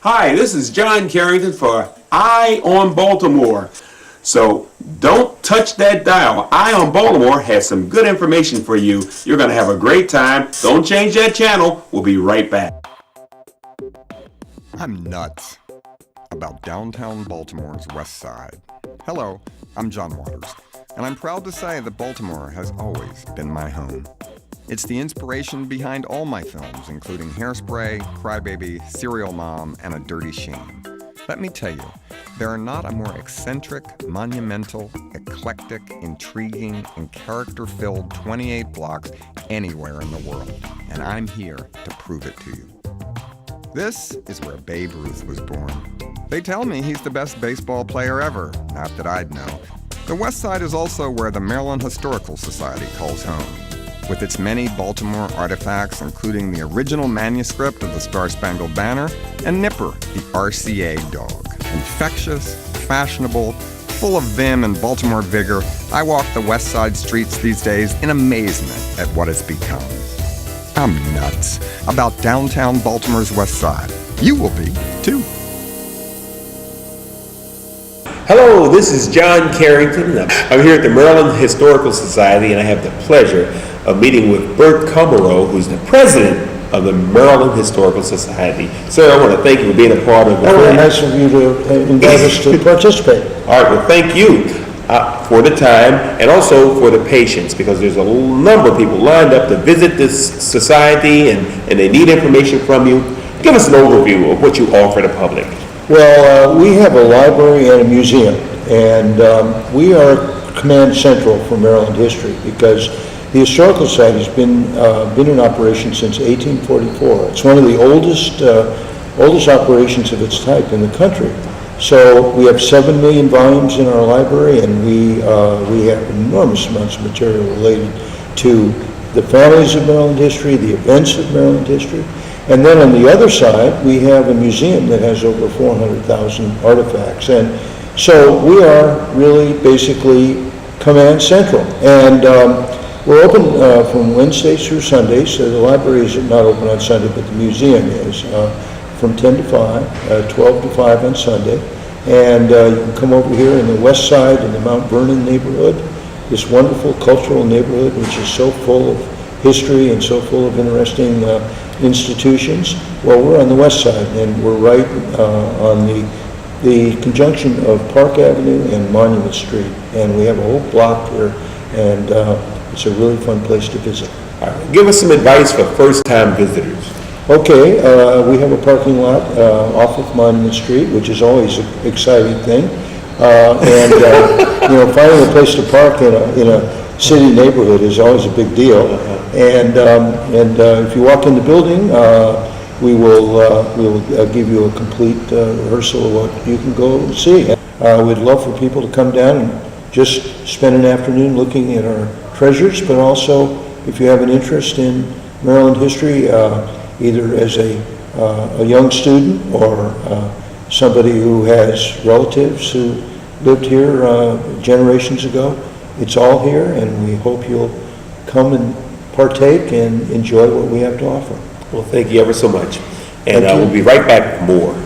Hi, this is John Carrington for Eye on Baltimore. So don't touch that dial. Eye on Baltimore has some good information for you. You're going to have a great time. Don't change that channel. We'll be right back. I'm nuts about downtown Baltimore's West Side. Hello, I'm John Waters, and I'm proud to say that Baltimore has always been my home. It's the inspiration behind all my films, including Hairspray, Crybaby, Serial Mom, and A Dirty Shame. Let me tell you, there are not a more eccentric, monumental, eclectic, intriguing, and character-filled 28 blocks anywhere in the world, and I'm here to prove it to you. This is where Babe Ruth was born. They tell me he's the best baseball player ever, not that I'd know. The West Side is also where the Maryland Historical Society calls home, with its many Baltimore artifacts, including the original manuscript of the Star-Spangled Banner and Nipper, the RCA dog. Infectious, fashionable, full of vim and Baltimore vigor, I walk the West Side streets these days in amazement at what it's become. I'm nuts about downtown Baltimore's West Side. You will be, too. Hello, this is John Carrington. I'm here at the Maryland Historical Society, and I have the pleasure of meeting with Bert Comerow, who's the president of the Maryland Historical Society. Sir, I want to thank you for being a part of the Very nice of you to invite us to participate. All right, well, thank you for the time and also for the patience, because there's a number of people lined up to visit this society and they need information from you. Give us an overview of what you offer the public. Well, we have a library and a museum, and we are command central for Maryland history because the Historical Society has been in operation since 1844. It's one of the oldest operations of its type in the country. So we have 7 million volumes in our library, and we have enormous amounts of material related to the families of Maryland history, the events of Maryland history. And then on the other side, we have a museum that has over 400,000 artifacts. And so we are really basically command central. And we're open from Wednesdays through Sundays. So the library is not open on Sunday, but the museum is from 10 to 5, 12 to 5 on Sunday. And you can come over here in the West Side in the Mount Vernon neighborhood, this wonderful cultural neighborhood which is so full of history and so full of interesting institutions. Well, we're on the West Side, and we're right on the conjunction of Park Avenue and Monument Street, and we have a whole block here, and it's a really fun place to visit. All right. Give us some advice for first-time visitors. Okay, we have a parking lot off of Monument Street, which is always an exciting thing, and finding a place to park in a city neighborhood is always a big deal. And if you walk in the building, we will give you a complete rehearsal of what you can go see. We'd love for people to come down and just spend an afternoon looking at our treasures, but also if you have an interest in Maryland history, either as a young student or somebody who has relatives who lived here generations ago, it's all here, and we hope you'll come and partake and enjoy what we have to offer. Well, thank you ever so much. And we'll be right back with more.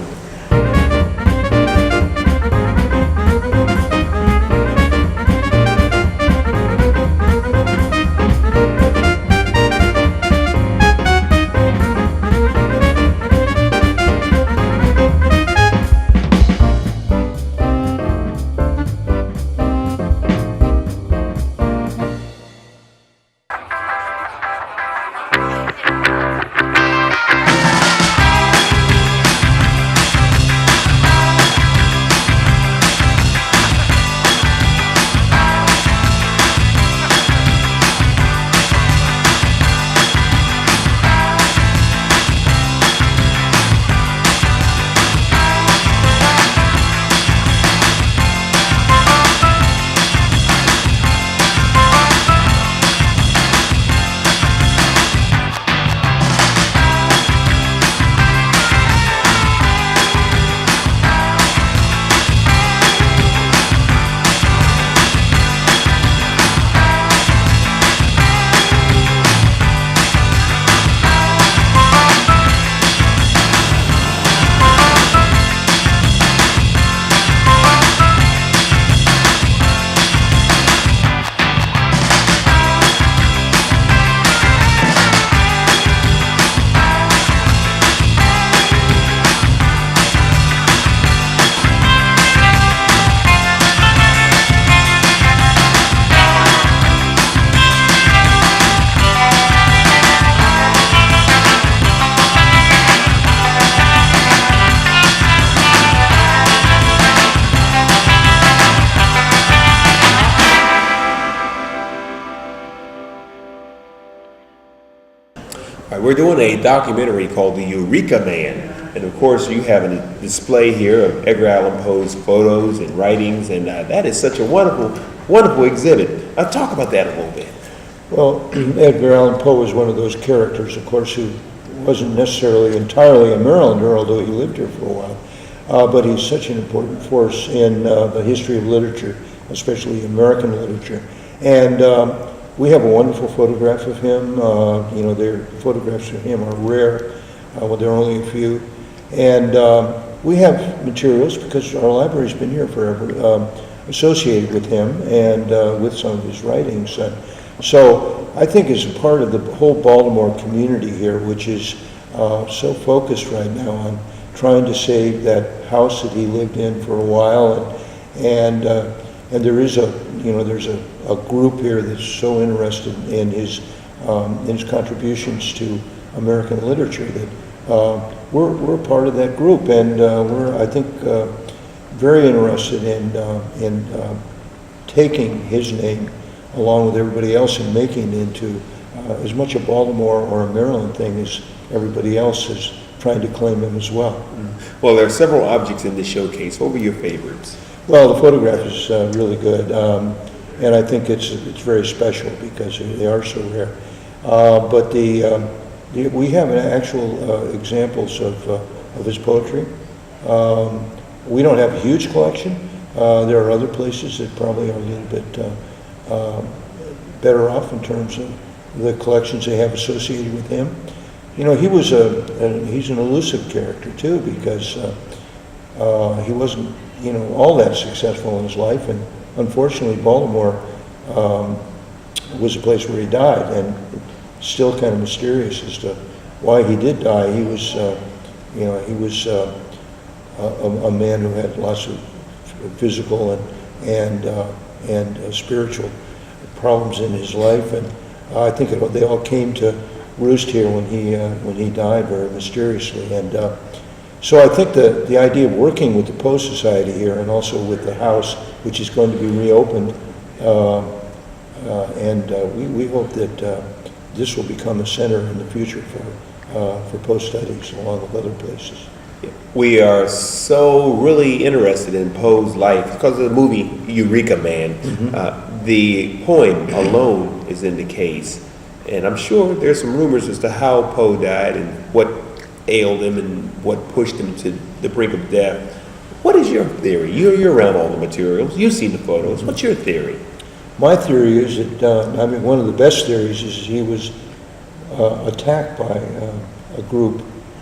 We're doing a documentary called The Eureka Man. And of course, you have a display here of Edgar Allan Poe's photos and writings, and that is such a wonderful, wonderful exhibit. Talk about that a little bit. Well, Edgar Allan Poe was one of those characters, of course, who wasn't necessarily entirely a Marylander, although he lived here for a while. But he's such an important force in the history of literature, especially American literature. And we have a wonderful photograph of him. Their photographs of him are rare. There are only a few. And we have materials, because our library's been here forever, associated with him and with some of his writings. So I think as a part of the whole Baltimore community here, which is so focused right now on trying to save that house that he lived in for a while, and there is there's a group here that's so interested in his contributions to American literature that we're part of that group, and we're, I think, very interested in taking his name along with everybody else and making it into as much a Baltimore or a Maryland thing as everybody else is trying to claim him as well. Well, there are several objects in the showcase. What were your favorites? Well, the photograph is really good, and I think it's very special because they are so rare. But we have actual examples of his poetry. We don't have a huge collection. There are other places that probably are a little bit better off in terms of the collections they have associated with him. He's an elusive character too, because he wasn't all that successful in his life, and unfortunately Baltimore was a place where he died, and it's still kind of mysterious as to why he did die. He was a man who had lots of physical and spiritual problems in his life, and I think they all came to roost here when he died very mysteriously. And so I think the idea of working with the Poe Society here, and also with the house, which is going to be reopened, and we hope that this will become a center in the future for Poe studies along with other places. We are so really interested in Poe's life because of the movie Eureka Man. Mm-hmm. The poem alone is in the case, and I'm sure there's some rumors as to how Poe died and what ailed him and what pushed him to the brink of death. What is your theory? You're around all the materials. You've seen the photos. What's your theory? My theory is that, one of the best theories is he was attacked by a group.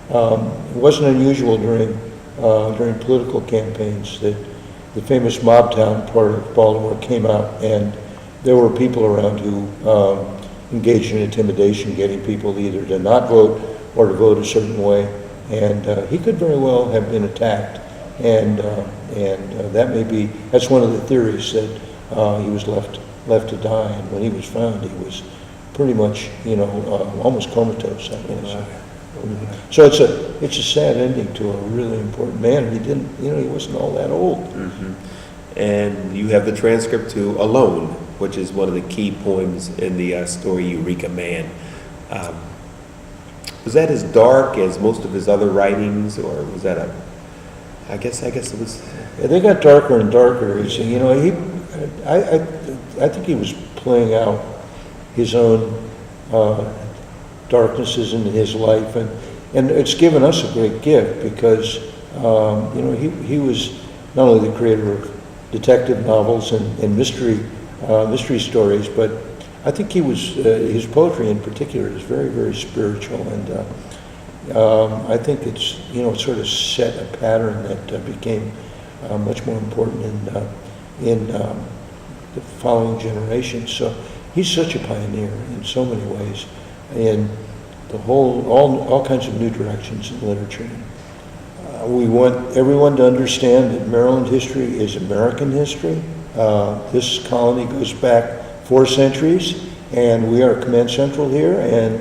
It wasn't unusual during political campaigns that the famous Mobtown part of Baltimore came out, and there were people around who engaged in intimidation, getting people either to not vote or to vote a certain way. And he could very well have been attacked, and that's one of the theories, that he was left to die, and when he was found, he was pretty much almost comatose, I guess. So it's a sad ending to a really important man. He wasn't all that old. Mm-hmm. And you have the transcript to Alone, which is one of the key poems in the story Eureka Man. Was that as dark as most of his other writings, or was that I guess it was. Yeah, they got darker and darker. I think he was playing out his own darknesses in his life, and it's given us a great gift because he was not only the creator of detective novels and mystery stories, but I think he was his poetry in particular is very, very spiritual, and I think it's sort of set a pattern that became much more important in the following generations. So he's such a pioneer in so many ways, in the all kinds of new directions in literature. We want everyone to understand that Maryland history is American history. This colony goes back 4 centuries, and we are Command Central here, and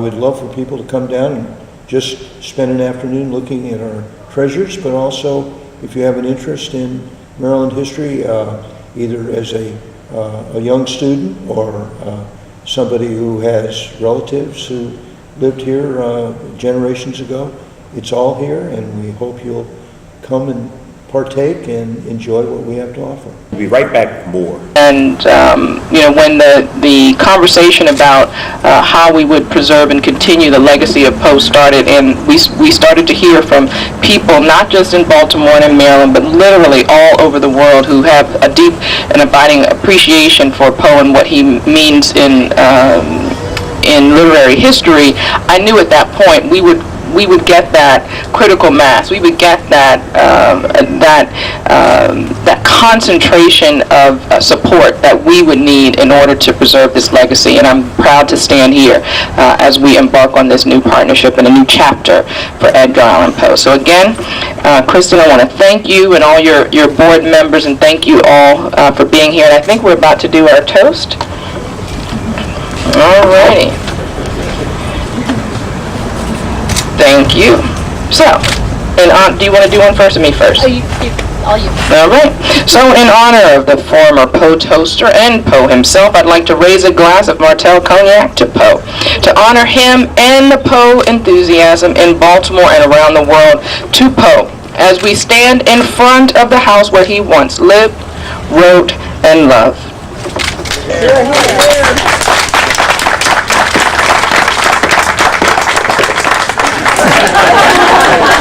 we'd love for people to come down and just spend an afternoon looking at our treasures, but also if you have an interest in Maryland history, either as a young student or somebody who has relatives who lived here generations ago. It's all here, and we hope you'll come and partake and enjoy what we have to offer. We'll be right back with more. And when the conversation about how we would preserve and continue the legacy of Poe started, and we started to hear from people not just in Baltimore and in Maryland, but literally all over the world who have a deep and abiding appreciation for Poe and what he means in literary history. I knew at that point we would get that critical mass. We would get that concentration of support that we would need in order to preserve this legacy. And I'm proud to stand here as we embark on this new partnership and a new chapter for Edgar Allan Poe. So again, Kristen, I want to thank you and all your board members, and thank you all for being here. And I think we're about to do our toast. All righty. Thank you. So, do you want to do one first or me first? All you. All right. So, in honor of the former Poe toaster and Poe himself, I'd like to raise a glass of Martell Cognac to Poe, to honor him and the Poe enthusiasm in Baltimore and around the world. To Poe, as we stand in front of the house where he once lived, wrote, and loved.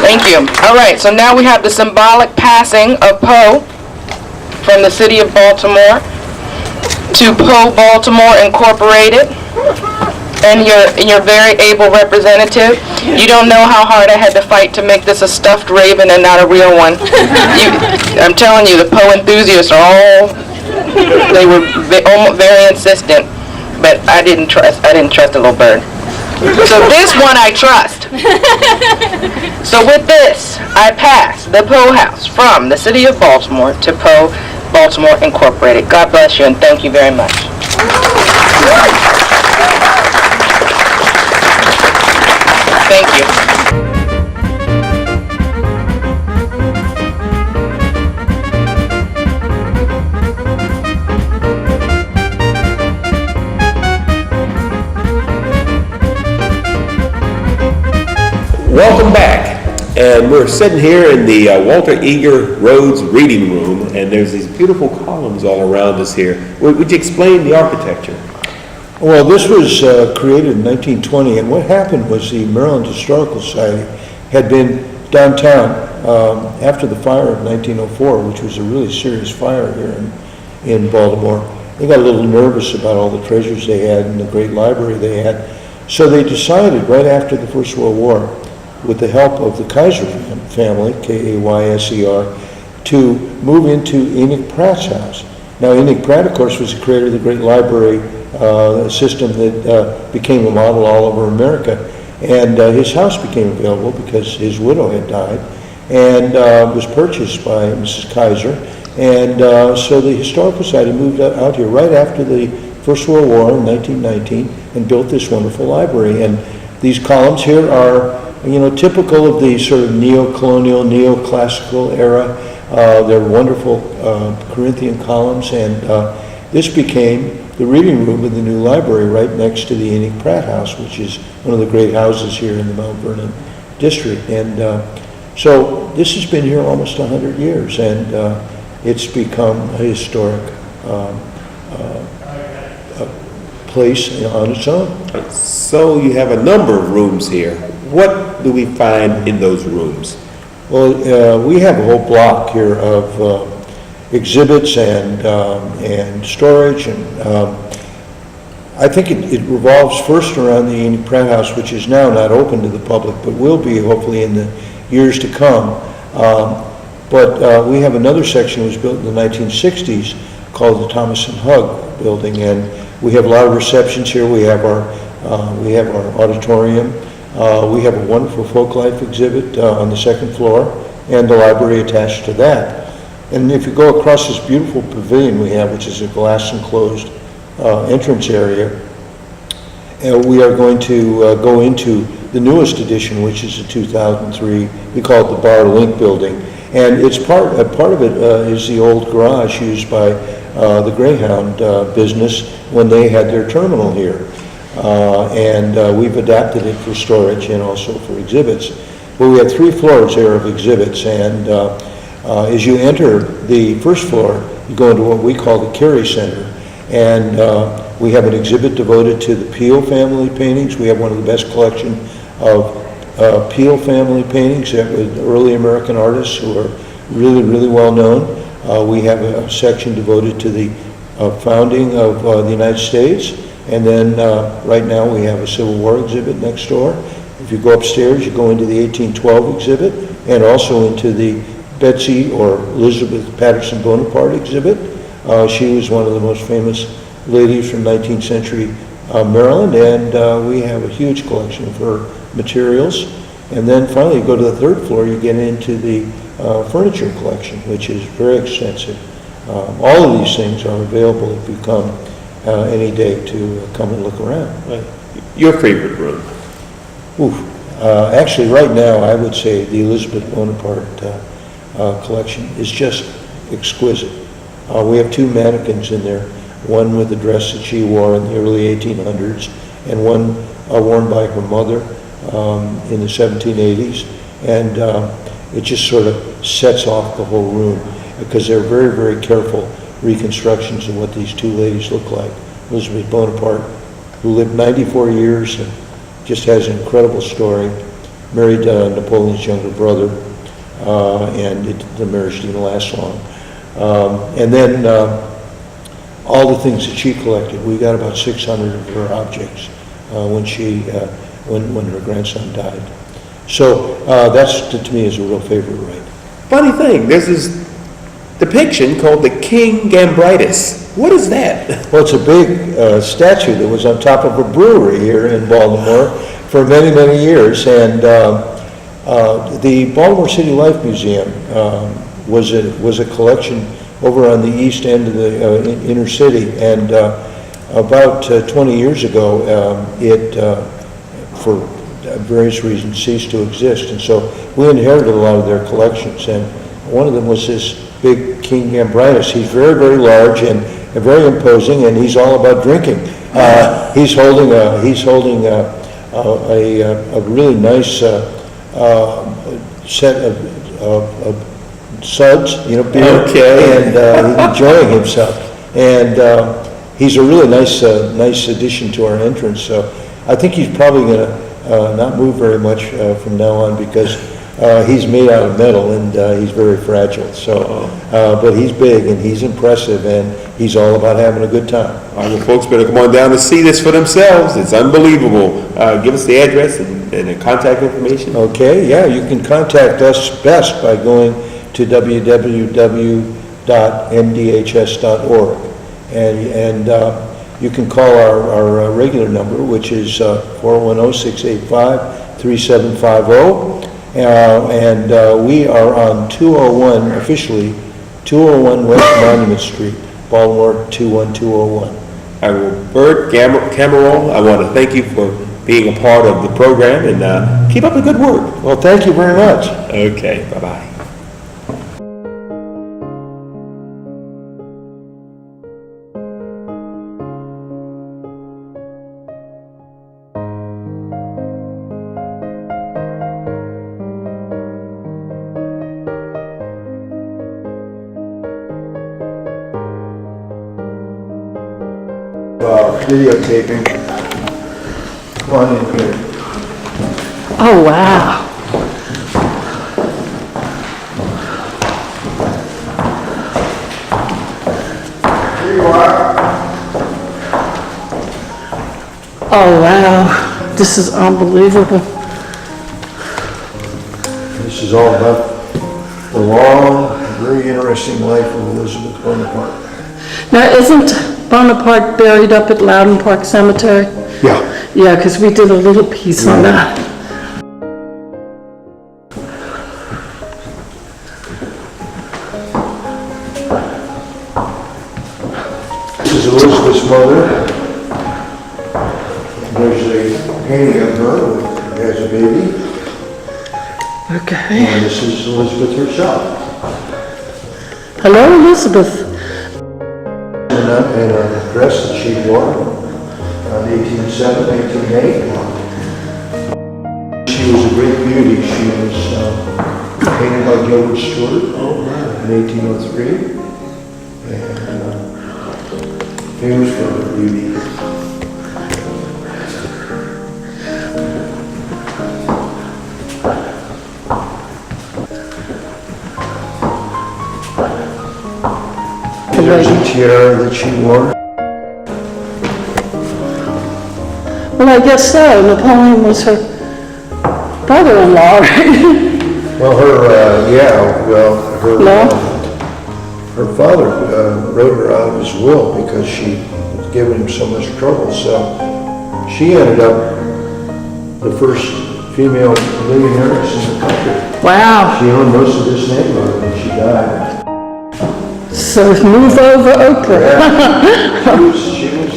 Thank you. All right, so now we have the symbolic passing of Poe from the city of Baltimore to Poe Baltimore Incorporated, and your very able representative. You don't know how hard I had to fight to make this a stuffed raven and not a real one. I'm telling you, the Poe enthusiasts they were very insistent, but I didn't trust the little bird. So this one I trust. So with this, I pass the Poe House from the city of Baltimore to Poe Baltimore Incorporated. God bless you, and thank you very much. Thank you. Welcome back. And we're sitting here in the Walter Eager Rhodes Reading Room, and there's these beautiful columns all around us here. Would you explain the architecture? Well, this was created in 1920, and what happened was the Maryland Historical Society had been downtown after the fire of 1904, which was a really serious fire here in Baltimore. They got a little nervous about all the treasures they had and the great library they had. So they decided right after the First World War, with the help of the Kaiser family, K-A-Y-S-E-R, to move into Enoch Pratt's house. Now, Enoch Pratt, of course, was the creator of the great library system that became a model all over America. And his house became available because his widow had died and was purchased by Mrs. Kaiser. And so the Historical Society moved out here right after the First World War in 1919 and built this wonderful library. And these columns here are typical of the sort of neo-colonial, neoclassical era. They're wonderful Corinthian columns, and this became the reading room in the new library right next to the Enoch Pratt House, which is one of the great houses here in the Mount Vernon district. And so this has been here almost 100 years, and it's become a historic place on its own. So you have a number of rooms here. What do we find in those rooms? Well, we have a whole block here of exhibits and storage, and I think it revolves first around the Enoch Pratt House, which is now not open to the public, but will be hopefully in the years to come. But we have another section that was built in the 1960s called the Thomas and Hug building, and we have a lot of receptions here. We have our auditorium. We have a wonderful folk life exhibit on the second floor, and the library attached to that. And if you go across this beautiful pavilion we have, which is a glass enclosed entrance area, we are going to go into the newest edition, which is the 2003. We call it the Bar Link building, and it's part of it is the old garage used by the Greyhound business when they had their terminal here. and we've adapted it for storage and also for exhibits. Well, we have 3 floors there of exhibits, and as you enter the first floor, you go into what we call the Carey Center, and we have an exhibit devoted to the Peel family paintings. We have one of the best collection of Peel family paintings that with early American artists who are really, really well known. We have a section devoted to the founding of the United States, and then right now we have a Civil War exhibit next door. If you go upstairs, you go into the 1812 exhibit and also into the Betsy or Elizabeth Patterson Bonaparte exhibit. She was one of the most famous ladies from 19th century Maryland, and we have a huge collection of her materials. And then finally, you go to the 3rd floor, you get into the furniture collection, which is very extensive. All of these things are available if you come any day to come and look around. Your favorite room? Actually, right now, I would say the Elizabeth Bonaparte collection is just exquisite. We have 2 mannequins in there, one with a dress that she wore in the early 1800s, and one worn by her mother in the 1780s, and it just sort of sets off the whole room because they're very, very careful reconstructions of what these 2 ladies look like. Elizabeth Bonaparte, who lived 94 years and just has an incredible story, married Napoleon's younger brother, and the marriage didn't last long. And then all the things that she collected, we got about 600 of her objects when her grandson died. So that's, to me, is a real favorite right. Funny thing, there's this depiction called the King Gambrinus. What is that? Well, it's a big statue that was on top of a brewery here in Baltimore for many, many years. And the Baltimore City Life Museum was a collection over on the east end of the inner city. And about 20 years ago, it, for various reasons, ceased to exist. And so we inherited a lot of their collections. And one of them was this big King Gambrinus. He's very, very large and very imposing, and he's all about drinking. He's holding a really nice set of suds, beer, okay. And he's enjoying himself. And he's a really nice addition to our entrance. So I think he's probably going to not move very much from now on because he's made out of metal and he's very fragile. So, but he's big and he's impressive and he's all about having a good time. All right, well, folks better come on down to see this for themselves. It's unbelievable. Give us the address and the contact information. Okay, yeah, you can contact us best by going to www.mdhs.org, and you can call our regular number, which is 410-685-3750. And we are on 201, officially, 201 West Monument Street, Baltimore 21201. All right, well, Bert Cameron, I want to thank you for being a part of the program, and keep up the good work. Well, thank you very much. Okay, bye-bye. Videotaping. Come on in here. Oh, wow. Here you are. Oh, wow. This is unbelievable. This is all about the long, very interesting life of Elizabeth Bonaparte. Now, isn't Bonaparte buried up at Loudon Park Cemetery? Yeah. Yeah, because we did a little piece on that. This is Elizabeth's mother. There's a painting of her as a baby. Okay. And this is Elizabeth herself. Hello, Elizabeth. In a dress that she wore. 1807, 1808. She was a great beauty. She was painted by Gilbert Stuart in 1803. And famous for her beauty. There's a tiara that she wore. Well, I guess so. Napoleon was her brother-in-law, right? Well, her father wrote her out of his will because she was giving him so much trouble. So she ended up the first female millionaire in the country. Wow. She owned most of this neighborhood when she died. So move over Oprah. She was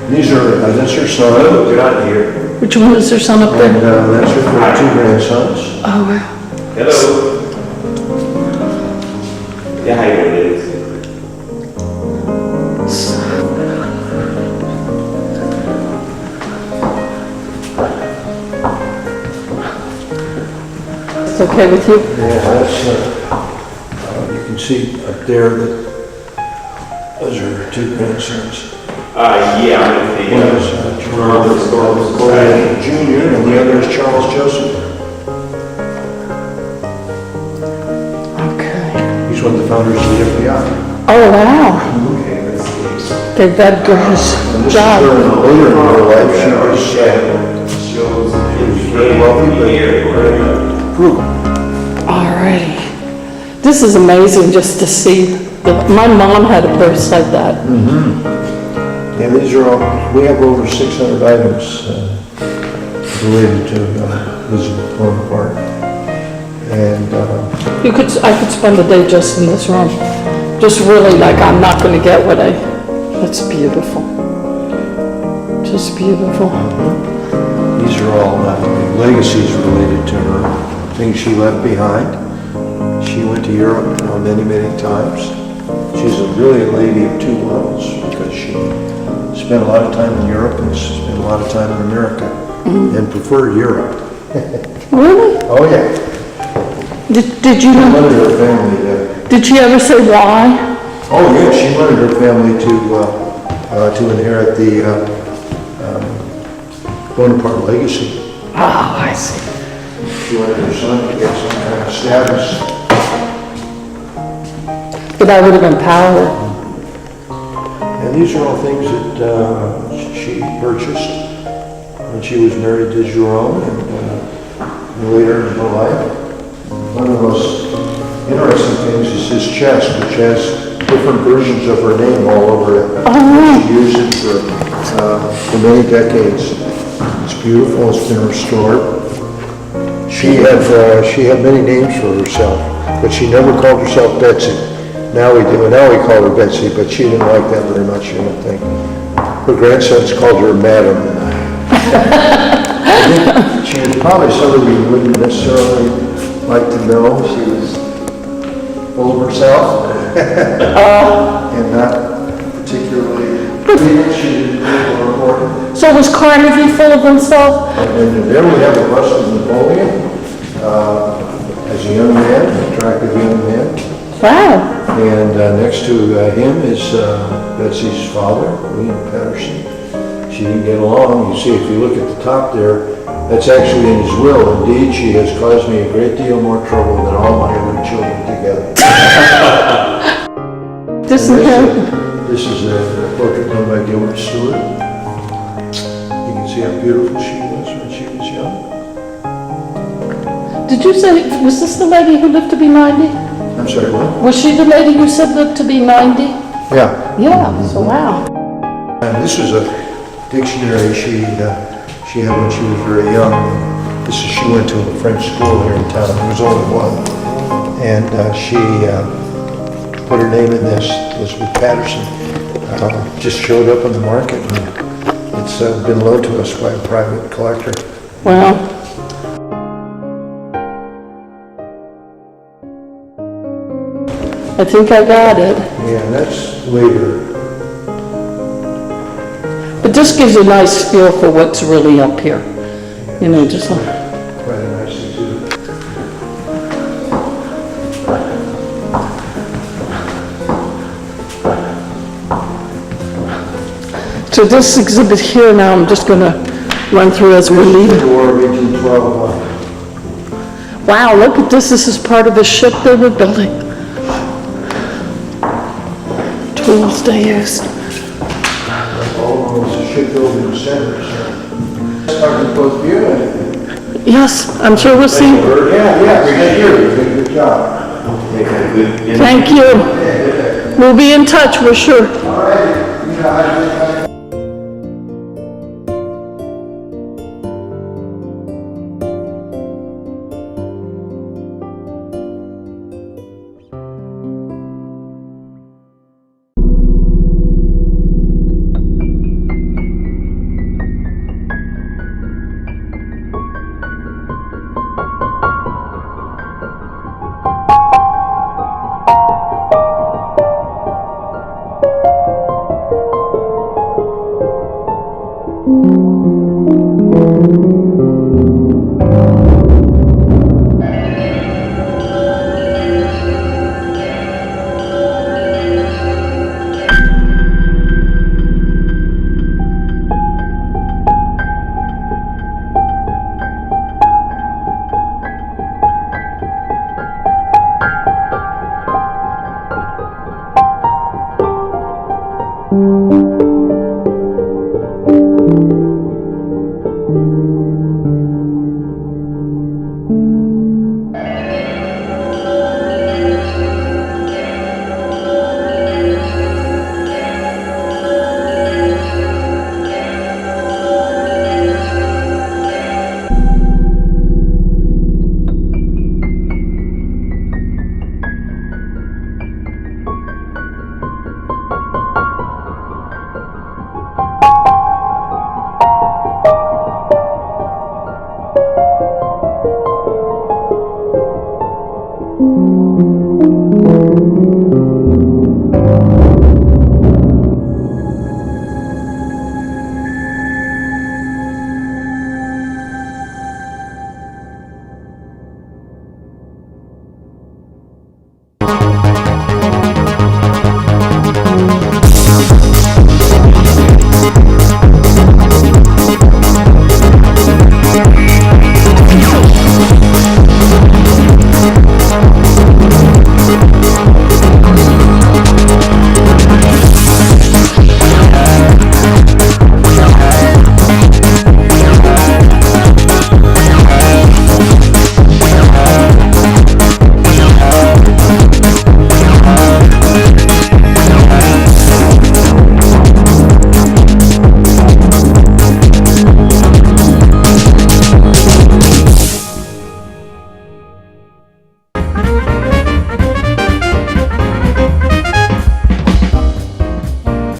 these are, that's her son. Get out of here. Which one is her son up And there? that's her two grandsons. Oh, wow. Hello. Yeah, how you doing? It's okay with you? Yeah, that's, you can see up there that those are her two grandsons. Yeah, I'm One is Charles Jr. and the other is Charles Joseph. Okay. He's one of the founders of the FBI. Oh, wow. Okay, that girl's And this is job. her later in her life. She was very wealthy, but very frugal. Alrighty. This is amazing just to see. My mom had a purse like that. And these are all, we have over 600 items related to Elizabeth Bonaparte. And I could spend the day just in this room. Just really like I'm not gonna get what that's beautiful. Just beautiful. these are all legacies related to her, things she left behind. She went to Europe many, many times. She's really a lady of two worlds because she spent a lot of time in Europe and spent a lot of time in America and preferred Europe. Really? Oh, yeah. Did you She know? wanted her family to, Did she ever say why? oh, yeah, she wanted her family to inherit the Bonaparte legacy. Oh, I see. She wanted her son to get some kind of status. But that would have been power. And these are all things that she purchased when she was married to Jerome and later in her life. One of the most interesting things is his chest, which has different versions of her name all over it. She used it for many decades. It's beautiful, it's been restored. She had many names for herself, but she never called herself Betsy. Now we do, and now we call her Betsy, but she didn't like that very much, I don't think. Her grandsons called her Madam. I think she was probably somebody you wouldn't necessarily like to know. She was full of herself and not particularly she didn't think or important. So was Carnegie full of himself? And there we have a bust of Napoleon as a young man, an attractive young man. Wow. And next to him is Betsy's father, William Patterson. She didn't get along. You see, if you look at the top there, that's actually in his will. Indeed, she has caused me a great deal more trouble than all my other children together. This is a portrait done by Gilbert Stuart. You can see how beautiful she was when she was young. Did you say, was this the lady who lived to be 90? I'm sorry, what? Was she the lady you said lived to be 90? Yeah. Yeah, so wow. And this was a dictionary she had when she was very young. She went to a French school here in town. There was only one. And she put her name in this, Elizabeth Patterson. Just showed up on the market, and it's been loaned to us by a private collector. Wow. I think I got it. Yeah, that's later. It just gives you a nice feel for what's really up here. You know, just like, Quite a nice exhibit. so this exhibit here now, I'm just gonna run through as we're leaving. War of 1812. Wow, look at this. This is part of a ship they were building. Tools they used. Baltimore was a shipbuilding center, so. Starting both you and. Yes, I'm sure we'll see. Yeah, thank you. You did a good job. Thank you. We'll be in touch, we're sure. All right. You know, Thank you.